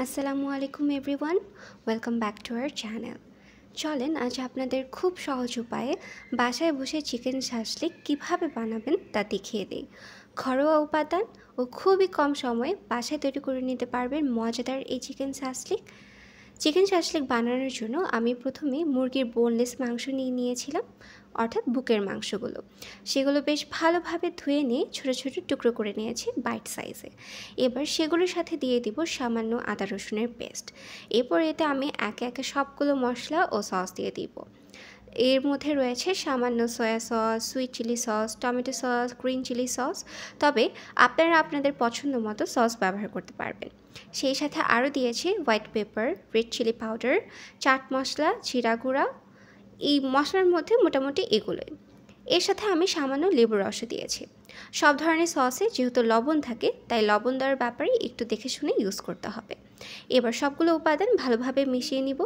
আসসালামু আলাইকুম everyone, welcome back to our channel. চলেন আজ আপনাদের খুব সহজ উপায়ে বাসায় বসে চিকেন শাসলিক কীভাবে বানাবেন তা দেখিয়ে দিই। ঘরোয়া উপাদান ও খুবই কম সময়ে বাসায় তৈরি করে নিতে পারবেন মজাদার এই চিকেন শাসলিক। চিকেন শাসলিক বানানোর জন্য আমি প্রথমে মুরগির বোনলেস মাংস নিয়েছিলাম, অর্থাৎ বুকের মাংসগুলো। সেগুলো বেশ ভালোভাবে ধুয়ে নিয়ে ছোটো ছোটো টুকরো করে নিয়েছি বাইট সাইজে। এবার সেগুলোর সাথে দিয়ে দিব সামান্য আদা রসুনের পেস্ট। এরপর এতে আমি একে একে সবগুলো মশলা ও সস দিয়ে দিব। এর মধ্যে রয়েছে সামান্য soya sauce, sweet chilli sauce, tomato sauce, green chilli sauce. তবে আপনারা আপনাদের পছন্দ মতো সস ব্যবহার করতে পারবেন। সেই সাথে আরও দিয়েছি white pepper, red chilli powder, chaat masala, জিরা গুঁড়া। এই মশলার মধ্যে মোটামুটি এগুলোই। এর সাথে আমি সামান্য লেবুর রসও দিয়েছি। সব ধরনের সসে যেহেতু লবণ থাকে, তাই লবণ দেওয়ার ব্যাপারে একটু দেখে শুনে ইউজ করতে হবে। এবার সবগুলো উপাদান ভালোভাবে মিশিয়ে নিব।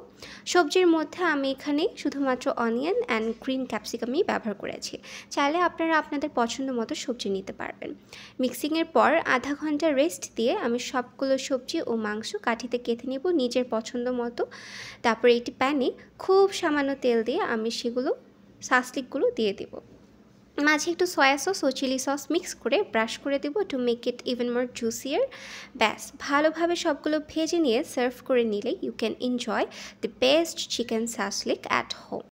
সবজির মধ্যে আমি এখানে শুধুমাত্র অনিয়ন অ্যান্ড গ্রিন ক্যাপসিকামই ব্যবহার করেছি। চাইলে আপনারা আপনাদের পছন্দ মতো সবজি নিতে পারবেন। মিক্সিংয়ের পর আধা ঘন্টা রেস্ট দিয়ে আমি সবগুলো সবজি ও মাংস কাঠিতে কেটে নেব নিজের পছন্দ মতো। তারপর একটি প্যানে খুব সামান্য তেল দিয়ে আমি সেগুলো শাসলিকগুলো দিয়ে দেব। মাঝে একটু সয়া সস ও চিলি সস মিক্স করে ব্রাশ করে দেব to make it even more juicier. ব্যাস ভালোভাবে সবগুলো ভেজে নিয়ে সার্ভ করে নিলে you can enjoy the best chicken shashlik at home.